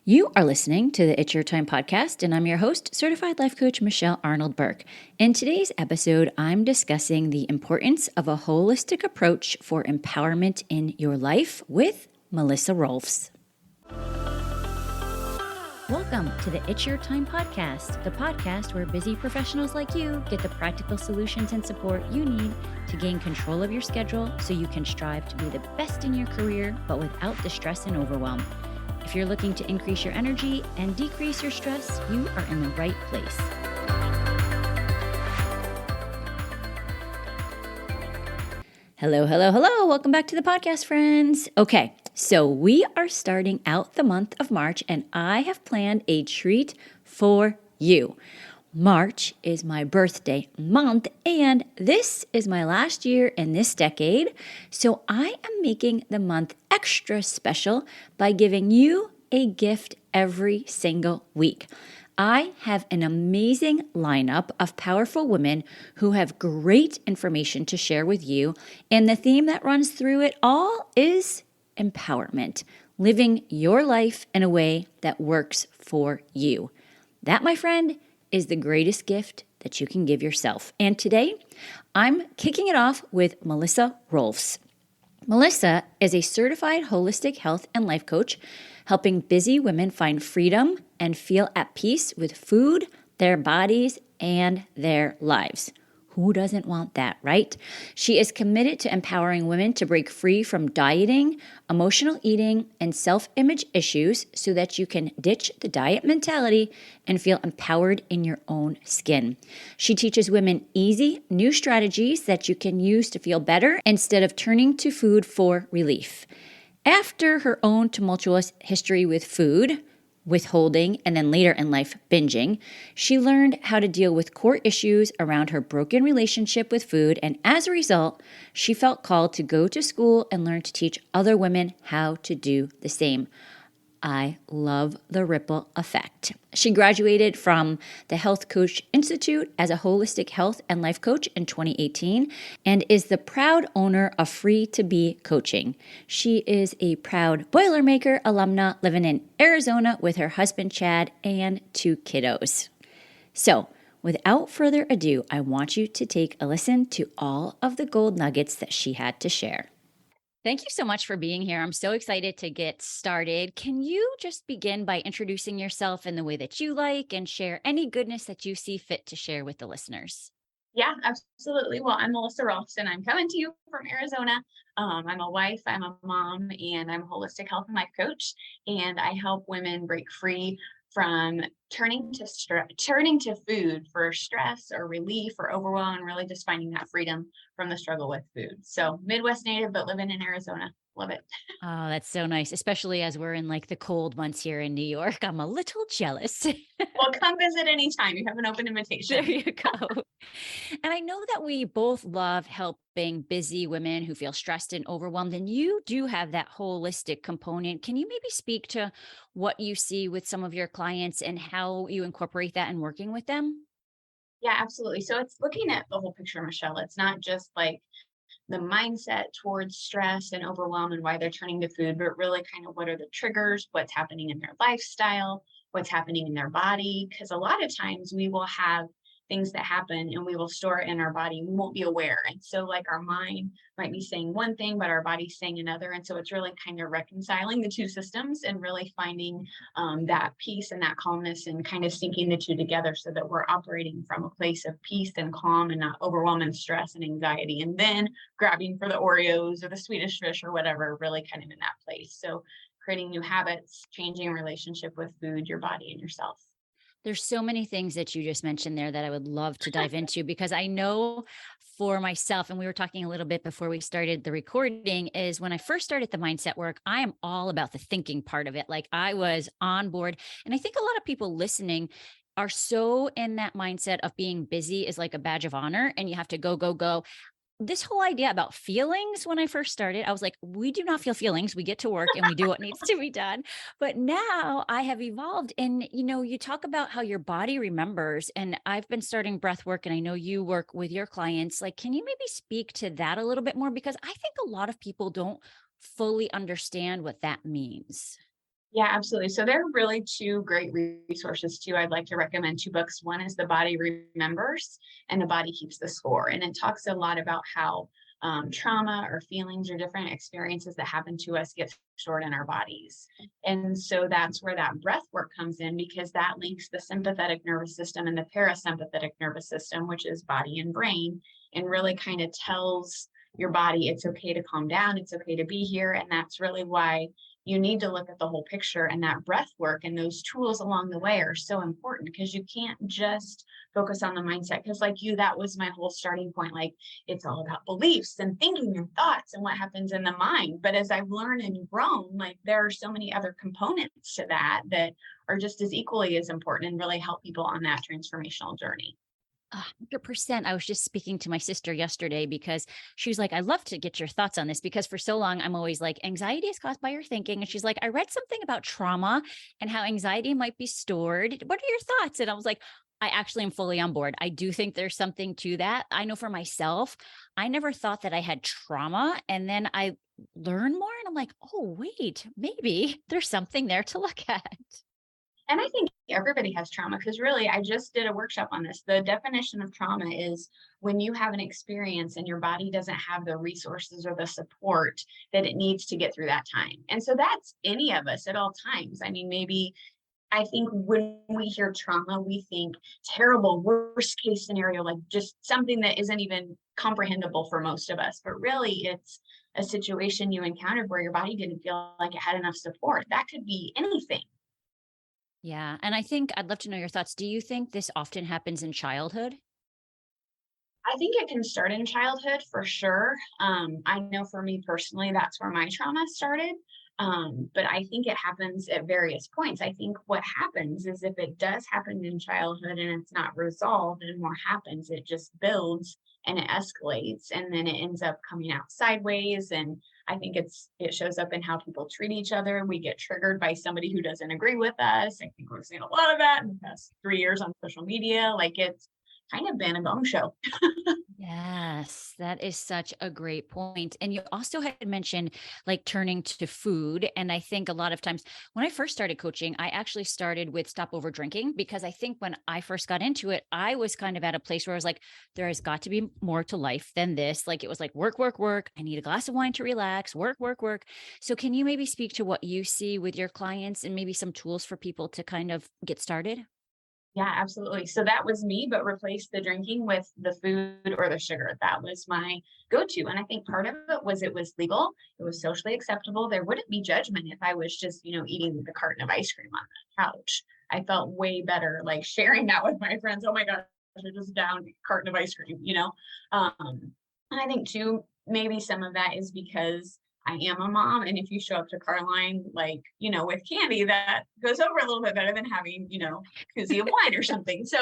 You are listening to the It's Your Time podcast, and I'm your host, Certified Life Coach Michelle Arnold Burke. In today's episode, I'm discussing the importance of a holistic approach for empowerment in your life with Melissa Rohlfs. Welcome to the It's Your Time podcast, the podcast where busy professionals like you get the practical solutions and support you need to gain control of your schedule so you can strive to be the best in your career, but without the stress and overwhelm. If you're looking to increase your energy and decrease your stress, you are in the right place. Hello. Welcome back to the podcast, friends. Okay, so we are starting out the month of March, and I have planned a treat for you. March is my birthday month, and this is my last year in this decade, so I am making the month extra special by giving you a gift every single week. I have an amazing lineup of powerful women who have great information to share with you, and the theme that runs through it all is empowerment, living your life in a way that works for you. That, my friend, is the greatest gift that you can give yourself. And today, I'm kicking it off with Melissa Rohlfs. Melissa is a certified holistic health and life coach, helping busy women find freedom and feel at peace with food, their bodies, and their lives. Who doesn't want that, right? She is committed to empowering women to break free from dieting, emotional eating, and self-image issues so that you can ditch the diet mentality and feel empowered in your own skin. She teaches women easy, new strategies that you can use to feel better instead of turning to food for relief. After her own tumultuous history with food, withholding, and then later in life, binging, she learned how to deal with core issues around her broken relationship with food, and as a result, she felt called to go to school and learn to teach other women how to do the same. I love the ripple effect. She graduated from the Health Coach Institute as a holistic health and life coach in 2018 and is the proud owner of Free to Be Coaching. She is a proud Boilermaker alumna living in Arizona with her husband Chad and 2 kiddos. So, without further ado, I want you to take a listen to all of the gold nuggets that she had to share. Thank you so much for being here. I'm so excited to get started. Can you just begin by introducing yourself in the way that you like and share any goodness that you see fit to share with the listeners? Yeah, absolutely. Well, I'm Melissa Rohlfs, and I'm coming to you from Arizona. I'm a wife, I'm a mom, and I'm a holistic health and life coach. And I help women break free from turning to food for stress or relief or overwhelm, and really just finding that freedom from the struggle with food. So Midwest native, but living in Arizona. Love it. Oh, that's so nice, especially as we're in like the cold months here in New York. I'm a little jealous. Well, come visit anytime. You have an open There invitation. you go. And I know that we both love helping busy women who feel stressed and overwhelmed, and you do have that holistic component. Can you maybe speak to what you see with some of your clients and how you incorporate that in working with them? Yeah, absolutely. So it's looking at the whole picture, Michelle. It's not just like the mindset towards stress and overwhelm and why they're turning to food, but really kind of what are the triggers, what's happening in their lifestyle, what's happening in their body. Because a lot of times we will have things that happen and we will store it in our body. We won't be aware. And so, like, our mind might be saying one thing, but our body's saying another. And so, it's really kind of reconciling the two systems and really finding that peace and that calmness and kind of syncing the two together so that we're operating from a place of peace and calm and not overwhelm and stress and anxiety. And then grabbing for the Oreos or the Swedish fish or whatever, really kind of in that place. So creating new habits, changing relationship with food, your body, and yourself. There's so many things that you just mentioned there that I would love to dive into because I know for myself, and we were talking a little bit before we started the recording, is when I first started the mindset work, I am all about the thinking part of it. Like I was on board. And I think a lot of people listening are so in that mindset of being busy is like a badge of honor and you have to go, go, go. This whole idea about feelings when I first started, I was like, we do not feel feelings. We get to work and we do what needs to be done. But now I have evolved and you talk about how your body remembers and I've been starting breath work and I know you work with your clients. Like, can you maybe speak to that a little bit more? Because I think a lot of people don't fully understand what that means. Yeah, absolutely. So there are really two great resources too. I'd like to recommend two books. One is The Body Remembers and The Body Keeps the Score. And it talks a lot about how trauma or feelings or different experiences that happen to us get stored in our bodies. And so that's where that breath work comes in, because that links the sympathetic nervous system and the parasympathetic nervous system, which is body and brain, and really kind of tells your body it's okay to calm down, it's okay to be here. And that's really why you need to look at the whole picture, and that breath work and those tools along the way are so important, because you can't just focus on the mindset. Because like you, that was my whole starting point. Like, it's all about beliefs and thinking and thoughts and what happens in the mind. But as I've learned and grown, like, there are so many other components to that that are just as equally as important and really help people on that transformational journey. 100%. I was just speaking to my sister yesterday because she was like, "I love to get your thoughts on this," because for so long I'm always like, anxiety is caused by your thinking. And she's like, "I read something about trauma and how anxiety might be stored. What are your thoughts?" And I was like, I actually am fully on board. I do think there's something to that. I know for myself, I never thought that I had trauma. And then I learned more and I'm like, oh, wait, maybe there's something there to look at. And I think everybody has trauma, because really, I just did a workshop on this. The definition of trauma is when you have an experience and your body doesn't have the resources or the support that it needs to get through that time. And so that's any of us at all times. I mean, maybe I think when we hear trauma, we think terrible, worst case scenario, like just something that isn't even comprehensible for most of us. But really, it's a situation you encountered where your body didn't feel like it had enough support. That could be anything. Yeah. And I think I'd love to know your thoughts. Do you think this often happens in childhood? I think it can start in childhood for sure. I know for me personally, that's where my trauma started. But I think it happens at various points. I think what happens is, if it does happen in childhood and it's not resolved and more happens, it just builds and it escalates, and then it ends up coming out sideways. And I think it shows up in how people treat each other. We get triggered by somebody who doesn't agree with us. I think we're seeing a lot of that in the past 3 years on social media. Like, it's kind of been a gong show. Yes, that is such a great point. And you also had mentioned like turning to food. And I think a lot of times when I first started coaching, I actually started with stop over drinking, because I think when I first got into it, I was kind of at a place where I was like, there has got to be more to life than this. Like, it was like work, work, work. I need a glass of wine to relax, work, work, work. So can you maybe speak to what you see with your clients and maybe some tools for people to kind of get started? Yeah, absolutely. So that was me, but replace the drinking with the food or the sugar. That was my go-to. And I think part of it was legal. It was socially acceptable. There wouldn't be judgment if I was just, eating the carton of ice cream on the couch. I felt way better like sharing that with my friends. Oh my gosh, I just downed a carton of ice cream. And I think too, maybe some of that is because I am a mom. And if you show up to Carline, like, with candy, that goes over a little bit better than having, koozie of wine or something. So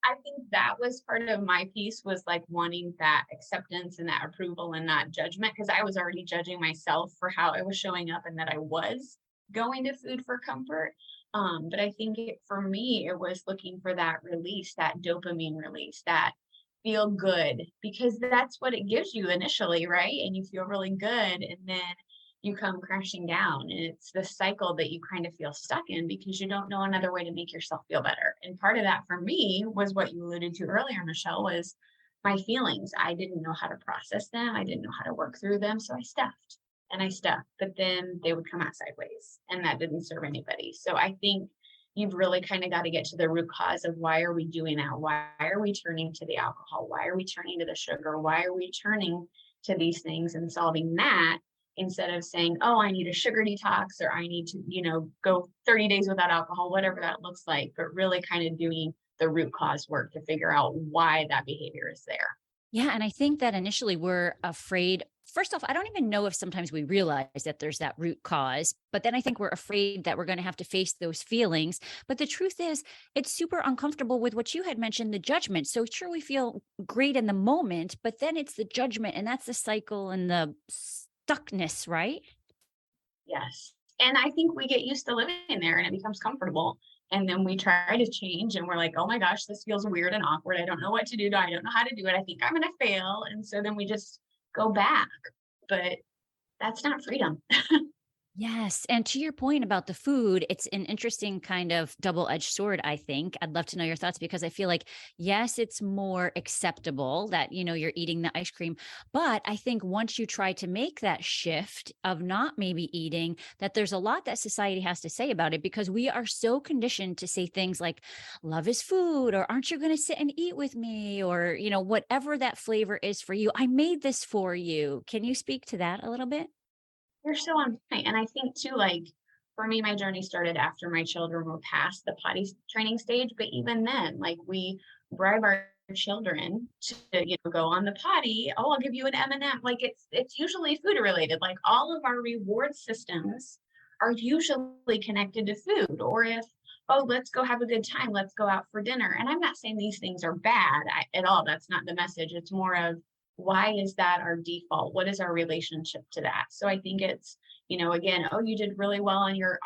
I think that was part of my piece, was like wanting that acceptance and that approval and not judgment, because I was already judging myself for how I was showing up and that I was going to food for comfort. But I think for me, it was looking for that release, that dopamine release, that feel good, because that's what it gives you initially, right? And you feel really good, and then you come crashing down, and it's the cycle that you kind of feel stuck in because you don't know another way to make yourself feel better. And part of that for me was what you alluded to earlier, Michelle, was my feelings. I didn't know how to process them. I didn't know how to work through them. So I stuffed and I stuffed, but then they would come out sideways, and that didn't serve anybody. So I think you've really kind of got to get to the root cause of, why are we doing that? Why are we turning to the alcohol? Why are we turning to the sugar? Why are we turning to these things and solving that, instead of saying, oh, I need a sugar detox, or I need to, go 30 days without alcohol, whatever that looks like, but really kind of doing the root cause work to figure out why that behavior is there. Yeah. And I think that initially we're afraid. First off, I don't even know if sometimes we realize that there's that root cause, but then I think we're afraid that we're going to have to face those feelings. But the truth is, it's super uncomfortable with what you had mentioned, the judgment. So sure, we feel great in the moment, but then it's the judgment, and that's the cycle and the stuckness, right? Yes. And I think we get used to living there and it becomes comfortable. And then we try to change and we're like, oh my gosh, this feels weird and awkward. I don't know what to do. I don't know how to do it. I think I'm going to fail. And so then we just go back. But that's not freedom. Yes. And to your point about the food, it's an interesting kind of double edged sword, I think. I'd love to know your thoughts because I feel like, yes, it's more acceptable that, you're eating the ice cream. But I think once you try to make that shift of not maybe eating, that there's a lot that society has to say about it because we are so conditioned to say things like, love is food, or aren't you going to sit and eat with me? Or, whatever that flavor is for you. I made this for you. Can you speak to that a little bit? You're so on point, and I think too, like, for me, my journey started after my children were past the training stage, but even then, like, we bribe our children to, go on the potty. "Oh, I'll give you an M&M." Like, it's usually food related, like, all of our reward systems are usually connected to food, or if, "Oh, let's go have a good time, let's go out for dinner," and I'm not saying these things are bad at all, that's not the message, it's more of, why is that our default? What is our relationship to that? So I think it's, again, oh, you did really well on your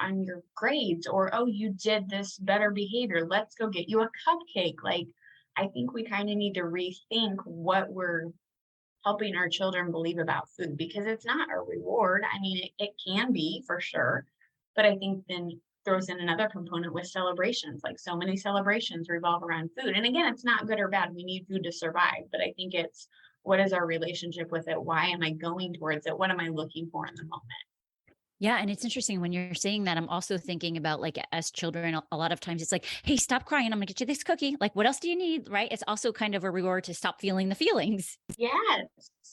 grades, or oh, you did this better behavior. Let's go get you a cupcake. Like, I think we kind of need to rethink what we're helping our children believe about food because it's not a reward. I mean, it can be for sure, but I think then throws in another component with celebrations. Like so many celebrations revolve around food. And again, it's not good or bad. We need food to survive, but I think it's what is our relationship with it? Why am I going towards it? What am I looking for in the moment? Yeah, and it's interesting when you're saying that, I'm also thinking about, like, as children, a lot of times it's like, "Hey, stop crying. I'm gonna get you this cookie. Like, what else do you need?" Right? It's also kind of a reward to stop feeling the feelings. Yes,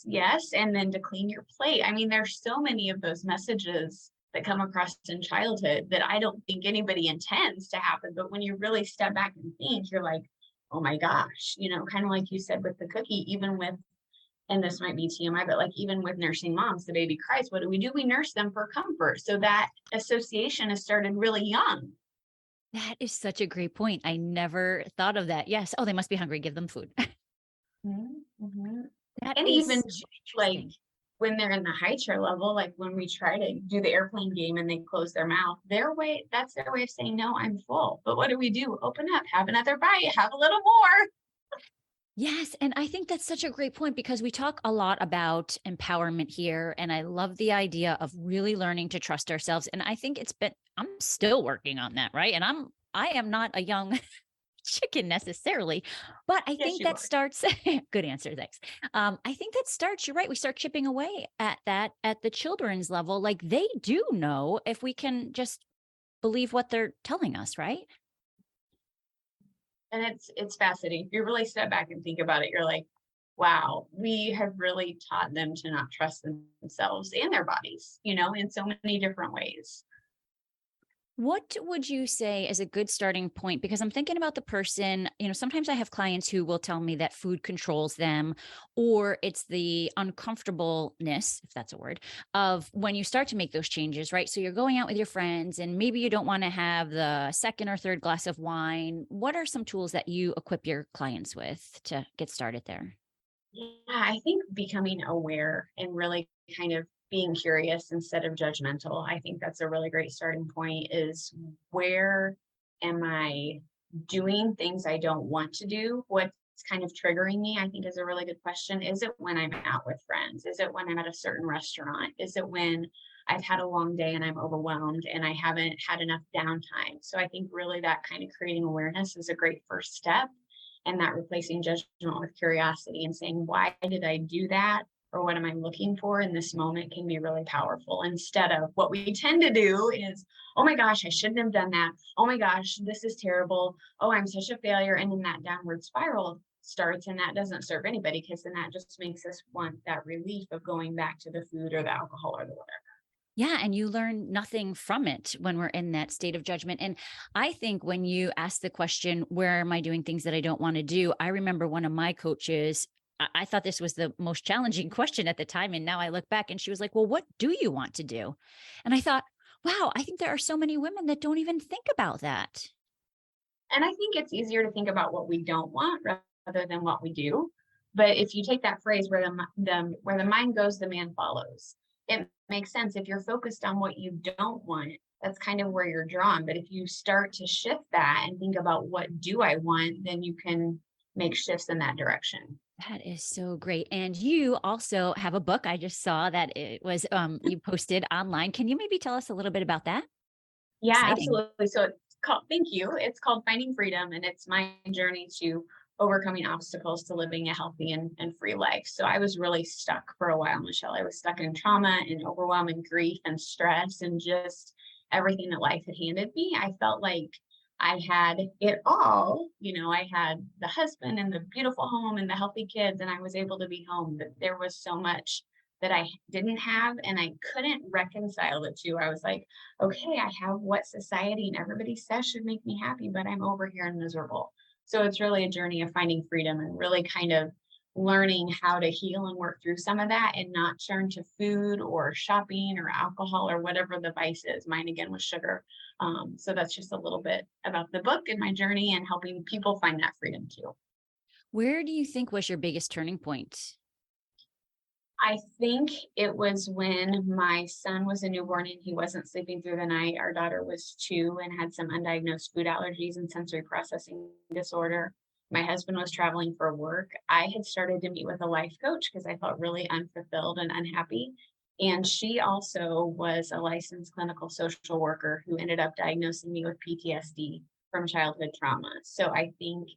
yes. And then to clean your plate. I mean, there's so many of those messages that come across in childhood that I don't think anybody intends to happen. But when you really step back and think, you're like, oh my gosh, kind of like you said with the cookie, even with, and this might be TMI, but like even with nursing moms, the baby cries. What do? We nurse them for comfort. So that association has started really young. That is such a great point. I never thought of that. Yes. Oh, they must be hungry. Give them food. Mhm, mhm. That And is even so like interesting. when they're in the high chair level, like when we try to do the airplane game and they close their mouth, that's their way of saying, no, I'm full. But what do? Open up, have another bite, have a little more. Yes, and I think that's such a great point because we talk a lot about empowerment here, and I love the idea of really learning to trust ourselves, and I think I'm still working on that, right? And I am not a young chicken necessarily, but I Yes, think you that are. starts good answer, thanks. I think that starts, you're right, we start chipping away at that at the children's level, like, they do know if we can just believe what they're telling us, right? And it's fascinating. If you really step back and think about it, you're like, wow, we have really taught them to not trust themselves and their bodies, in so many different ways. What would you say is a good starting point? Because I'm thinking about the person, sometimes I have clients who will tell me that food controls them, or it's the uncomfortableness, if that's a word, of when you start to make those changes, right? So you're going out with your friends and maybe you don't want to have the second or third glass of wine. What are some tools that you equip your clients with to get started there? Yeah, I think becoming aware and really kind of being curious instead of judgmental. I think that's a really great starting point is where am I doing things I don't want to do? What's kind of triggering me, I think is a really good question. Is it when I'm out with friends? Is it when I'm at a certain restaurant? Is it when I've had a long day and I'm overwhelmed and I haven't had enough downtime? So I think really that kind of creating awareness is a great first step and that replacing judgment with curiosity and saying, why did I do that? Or what am I looking for in this moment can be really powerful instead of what we tend to do is, oh my gosh, I shouldn't have done that. Oh my gosh, this is terrible. Oh, I'm such a failure. And then that downward spiral starts and that doesn't serve anybody because then that just makes us want that relief of going back to the food or the alcohol or the whatever. Yeah, and you learn nothing from it when we're in that state of judgment. And I think when you ask the question, where am I doing things that I don't want to do? I remember one of my coaches, I thought this was the most challenging question at the time. And now I look back and she was like, well, what do you want to do? And I thought, wow, I think there are so many women that don't even think about that. And I think it's easier to think about what we don't want rather than what we do. But if you take that phrase where where the mind goes, the man follows. It makes sense. If you're focused on what you don't want, that's kind of where you're drawn. But if you start to shift that and think about what do I want, then you can make shifts in that direction. That is so great. And you also have a book. I just saw that it was you posted online. Can you maybe tell us a little bit about that? Yeah, Exciting. absolutely. So it's called, thank you. It's called Finding Freedom, and it's my journey to overcoming obstacles to living a healthy and free life. So I was really stuck for a while, Michelle. I was stuck in trauma and overwhelming grief and stress and just everything that life had handed me. I felt like I had it all. I had the husband and the beautiful home and the healthy kids, and I was able to be home. But there was so much that I didn't have, and I couldn't reconcile the two. I was like, okay, I have what society and everybody says should make me happy, but I'm over here and miserable. So it's really a journey of finding freedom and really kind of learning how to heal and work through some of that and not turn to food or shopping or alcohol or whatever the vice is. Mine again was sugar. So that's just a little bit about the book and my journey and helping people find that freedom too. Where do you think was your biggest turning point? I think it was when my son was a newborn and he wasn't sleeping through the night. Our daughter was 2 and had some undiagnosed food allergies and sensory processing disorder. My husband was traveling for work. I had started to meet with a life coach because I felt really unfulfilled and unhappy. And she also was a licensed clinical social worker who ended up diagnosing me with PTSD from childhood trauma. So I think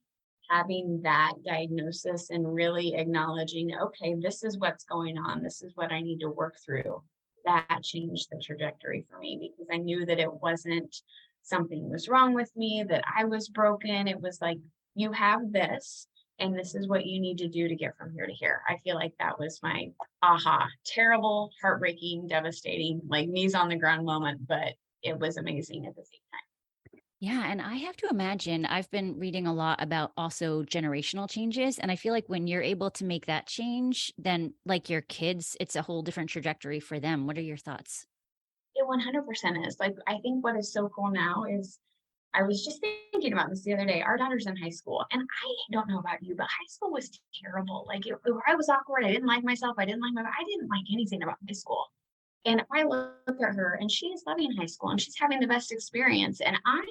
having that diagnosis and really acknowledging, okay, this is what's going on, this is what I need to work through, that changed the trajectory for me because I knew that it wasn't something was wrong with me, that I was broken. It was like, you have this, and this is what you need to do to get from here to here. I feel like that was my aha, terrible, heartbreaking, devastating, like knees on the ground moment, but it was amazing at the same time. Yeah, and I have to imagine I've been reading a lot about also generational changes. And I feel like when you're able to make that change, then like your kids, it's a whole different trajectory for them. What are your thoughts? It 100% is. Like, I think what is so cool now is I was just thinking about this the other day. Our daughter's in high school, and I don't know about you, but high school was terrible. Like, I was awkward. I didn't like myself. I didn't like anything about high school. And I look at her, and she is loving high school, and she's having the best experience. And I'm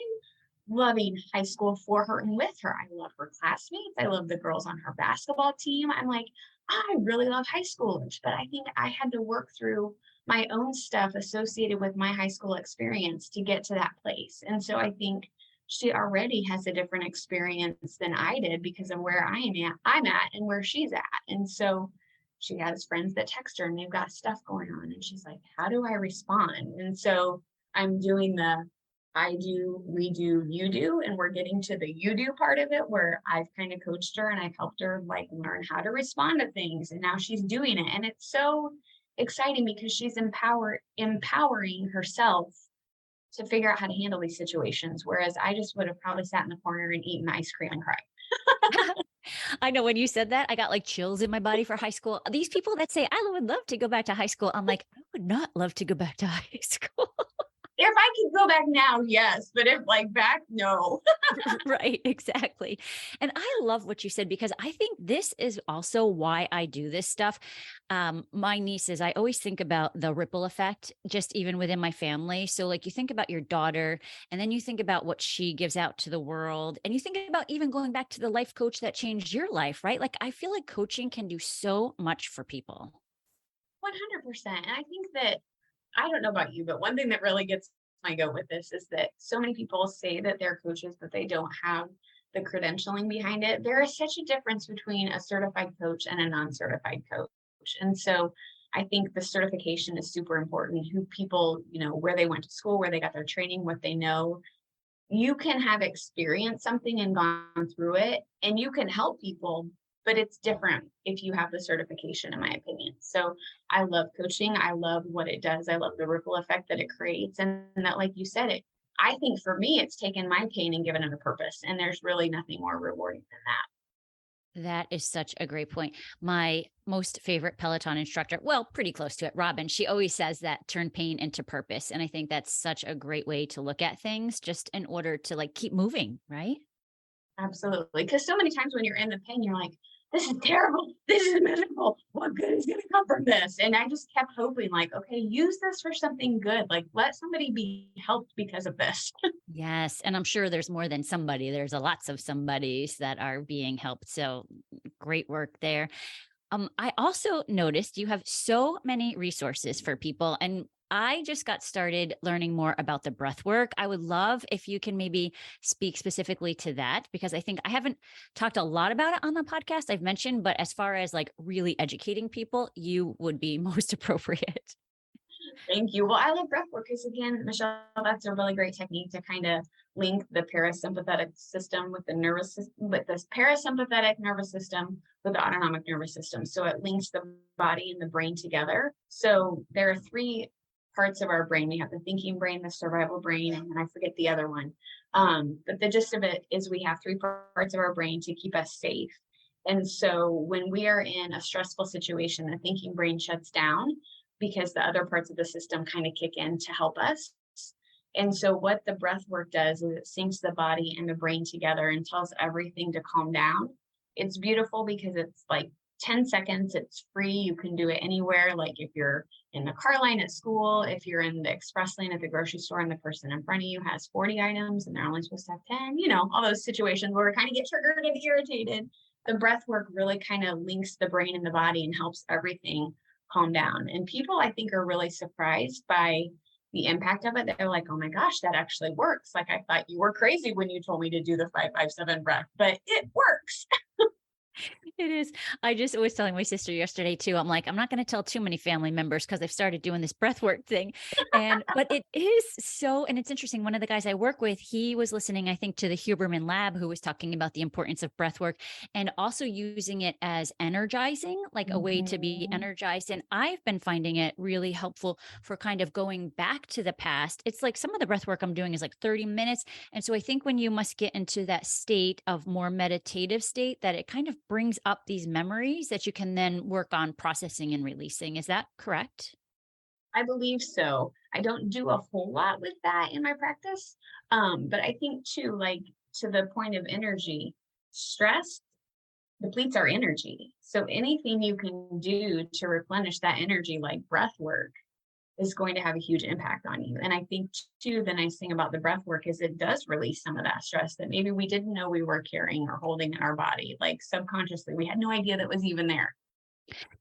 loving high school for her and with her. I love her classmates. I love the girls on her basketball team. I'm like, I really love high schoolers, but I think I had to work through my own stuff associated with my high school experience to get to that place. And so I think she already has a different experience than I did because of where I'm at and where she's at. And so she has friends that text her and they've got stuff going on. And she's like, how do I respond? And so I'm doing the I do, we do, you do, and we're getting to the you do part of it where I've kind of coached her and I've helped her like learn how to respond to things. And now she's doing it. And it's so exciting because she's empowering herself to figure out how to handle these situations. Whereas I just would have probably sat in the corner and eaten ice cream and cried. I know when you said that, I got like chills in my body for high school. These people that say, I would love to go back to high school. I'm like, I would not love to go back to high school. If I could go back now, yes, but if like back, no. Right, exactly. And I love what you said because I think this is also why I do this stuff. My nieces, I always think about the ripple effect, just even within my family. So, like, you think about your daughter, and then you think about what she gives out to the world, and you think about even going back to the life coach that changed your life, right? Like, I feel like coaching can do so much for people. 100%. And I think that I don't know about you, but one thing that really gets my goat with this is that so many people say that they're coaches, but they don't have the credentialing behind it. There is such a difference between a certified coach and a non-certified coach. And so I think the certification is super important. Who people, where they went to school, where they got their training, what they know. You can have experienced something and gone through it, and you can help people, but it's different if you have the certification, in my opinion. So I love coaching. I love what it does. I love the ripple effect that it creates. And that, like you said, I think for me, it's taken my pain and given it a purpose. And there's really nothing more rewarding than that. That is such a great point. My most favorite Peloton instructor, well, pretty close to it, Robin, she always says that turn pain into purpose. And I think that's such a great way to look at things just in order to like keep moving, right? Absolutely. Because so many times when you're in the pain, you're like, this is terrible. This is miserable. What good is going to come from this? And I just kept hoping, like, okay, use this for something good. Like, let somebody be helped because of this. Yes. And I'm sure there's more than somebody. There's a lots of somebodies that are being helped. So Great work there. I also noticed you have so many resources for people, and I just got started learning more about the breath work. I would love if you can maybe speak specifically to that because I think I haven't talked a lot about it on the podcast I've mentioned, but as far as like really educating people, you would be most appropriate. Thank you. Well, I love breath work because again, Michelle, that's a really great technique to kind of link the parasympathetic system with the nervous system, with this parasympathetic nervous system with the autonomic nervous system. So it links the body and the brain together. So there are three parts of our brain. We have the thinking brain, the survival brain, and then I forget the other one. But the gist of it is we have three parts of our brain to keep us safe. And so when we are in a stressful situation, the thinking brain shuts down because the other parts of the system kind of kick in to help us. And so what the breath work does is it syncs the body and the brain together and tells everything to calm down. It's beautiful because it's like 10 seconds, it's free. You can do it anywhere. Like if you're in the car line at school, if you're in the express lane at the grocery store and the person in front of you has 40 items and they're only supposed to have 10, all those situations where we kind of get triggered and irritated. The breath work really kind of links the brain and the body and helps everything calm down. And people, I think, are really surprised by the impact of it. They're like, oh my gosh, that actually works. Like, I thought you were crazy when you told me to do the 5-5-7 breath, but it works. It is. I just was telling my sister yesterday too. I'm like, I'm not going to tell too many family members because I've started doing this breath work thing. But it is so, and it's interesting. One of the guys I work with, he was listening, I think, to the Huberman Lab, who was talking about the importance of breath work and also using it as energizing, like a way to be energized. And I've been finding it really helpful for kind of going back to the past. It's like some of the breath work I'm doing is like 30 minutes. And so I think when you must get into that state of more meditative state, that it kind of brings up these memories that you can then work on processing and releasing. Is that correct? I believe so. I don't do a whole lot with that in my practice. But I think too, like to the point of energy, stress depletes our energy. So anything you can do to replenish that energy, like breath work, is going to have a huge impact on you. And I think too, the nice thing about the breath work is it does release some of that stress that maybe we didn't know we were carrying or holding in our body. Like subconsciously, we had no idea that was even there.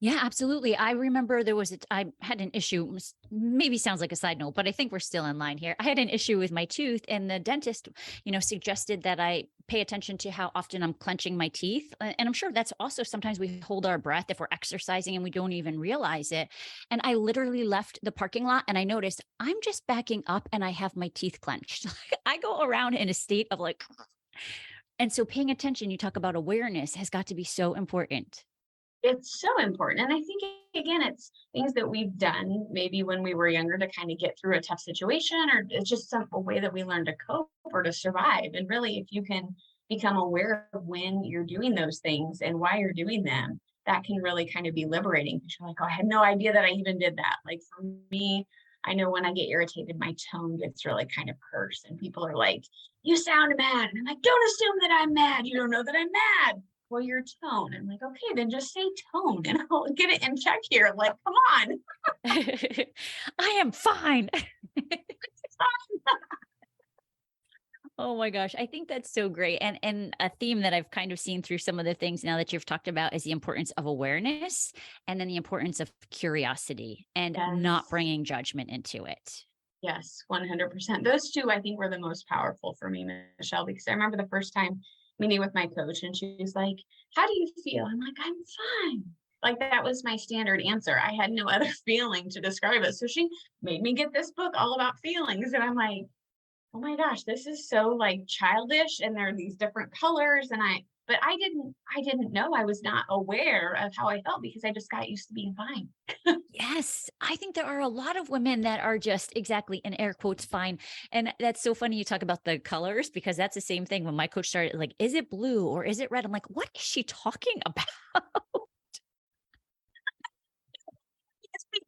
Yeah, absolutely. I remember I had an issue, maybe sounds like a side note, but I think we're still in line here. I had an issue with my tooth and the dentist, suggested that I pay attention to how often I'm clenching my teeth. And I'm sure that's also sometimes we hold our breath if we're exercising and we don't even realize it. And I literally left the parking lot and I noticed I'm just backing up and I have my teeth clenched. I go around in a state of like, and so paying attention, you talk about awareness has got to be so important. It's so important. And I think, again, it's things that we've done maybe when we were younger to kind of get through a tough situation, or it's just a way that we learn to cope or to survive. And really, if you can become aware of when you're doing those things and why you're doing them, that can really kind of be liberating because you're like, oh, I had no idea that I even did that. Like for me, I know when I get irritated, my tone gets really kind of cursed and people are like, you sound mad. And I'm like, don't assume that I'm mad. You don't know that I'm mad. Well, your tone. I'm like, okay, then just say tone and I'll get it in check here. I'm like, come on. I am fine. Oh my gosh, I think that's so great. And a theme that I've kind of seen through some of the things now that you've talked about is the importance of awareness and then the importance of curiosity and not bringing judgment into it. Yes, 100%. Those two, I think, were the most powerful for me, Michelle, because I remember the first time meeting with my coach and she was like, how do you feel? I'm like, I'm fine. Like that was my standard answer. I had no other feeling to describe it. So she made me get this book all about feelings. And I'm like, oh my gosh, this is so like childish. And there are these different colors. But I didn't know. I was not aware of how I felt because I just got used to being fine. Yes, I think there are a lot of women that are just exactly in air quotes fine. And that's so funny you talk about the colors because that's the same thing when my coach started like, is it blue or is it red? I'm like, what is she talking about?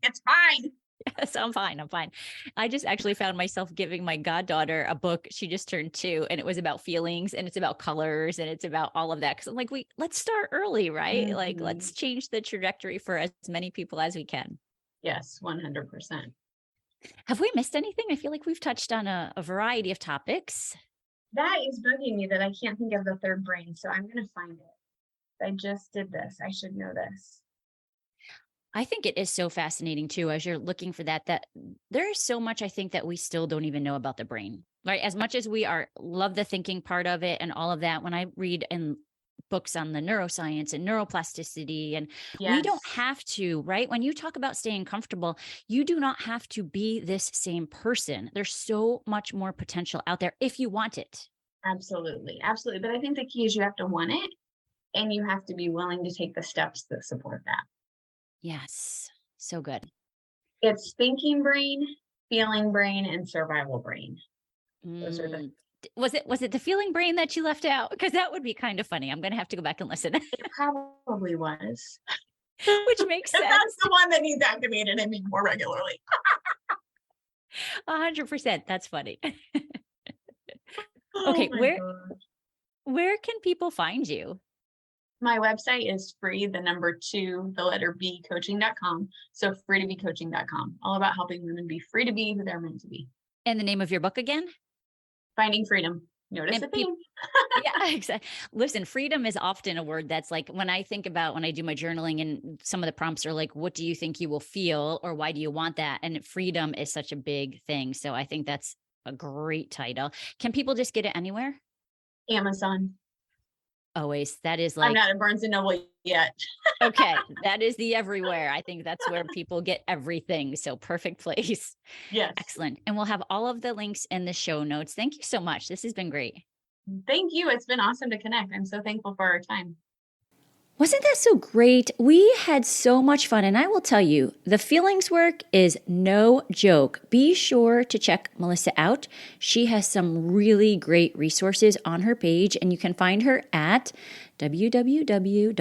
It's fine. Yes, I'm fine. I'm fine. I just actually found myself giving my goddaughter a book. She just turned 2 and it was about feelings and it's about colors and it's about all of that. Cause I'm like, let's start early, right? Mm-hmm. Like, let's change the trajectory for as many people as we can. Yes, 100%. Have we missed anything? I feel like we've touched on a variety of topics. That is bugging me that I can't think of the third brain. So I'm going to find it. I just did this. I should know this. I think it is so fascinating too, as you're looking for that there is so much I think that we still don't even know about the brain, right? As much as we are love the thinking part of it and all of that, when I read in books on the neuroscience and neuroplasticity, and we don't Yes, have to, right? When you talk about staying comfortable, you do not have to be this same person. There's so much more potential out there if you want it. absolutely. Absolutely. But I think the key is you have to want it and you have to be willing to take the steps that support that. Yes. So good. It's thinking brain, feeling brain, and survival brain. Those are the Mm. Was it the feeling brain that you left out? Because that would be kind of funny. I'm going to have to go back and listen, it probably was. which makes If that's sense. the one that needs activated, I mean more regularly. 100%. That's funny. Oh Okay, my where god. where can people find you? My website is free, the number two, the letter B, coaching.com. So freetobecoaching.com. All about helping women be free to be who they're meant to be. And the name of your book again? Finding freedom. Notice And the people theme. Yeah, exactly. Listen, freedom is often a word that's like when I think about when I do my journaling and some of the prompts are like, what do you think you will feel or why do you want that? And freedom is such a big thing. So I think that's a great title. Can people just get it anywhere? Amazon. Always. That is I'm like, not at Barnes and Noble yet. okay, that is the everywhere. I think that's where people get everything. So perfect place. Yes. Excellent. And we'll have all of the links in the show notes. Thank you so much. This has been great. Thank you. It's been awesome to connect. I'm so thankful for our time. Wasn't that so great? We had so much fun. And I will tell you, the feelings work is no joke. Be sure to check Melissa out. She has some really great resources on her page, and you can find her at www.free2,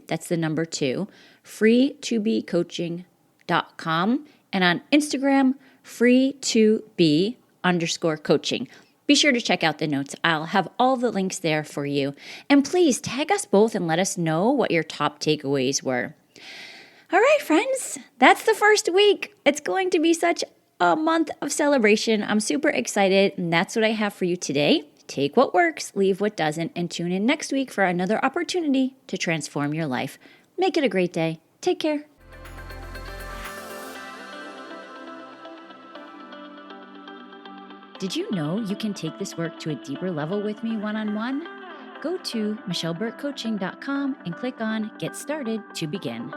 that's the number 2, free2becoaching.com, and on Instagram, free2be_coaching. Be sure to check out the notes. I'll have all the links there for you. And please tag us both and let us know what your top takeaways were. All right, friends, that's the first week. It's going to be such a month of celebration. I'm super excited, and that's what I have for you today. Take what works, leave what doesn't, and tune in next week for another opportunity to transform your life. Make it a great day. Take care. Did you know you can take this work to a deeper level with me one-on-one? Go to michelleburkecoaching.com and click on Get Started to begin.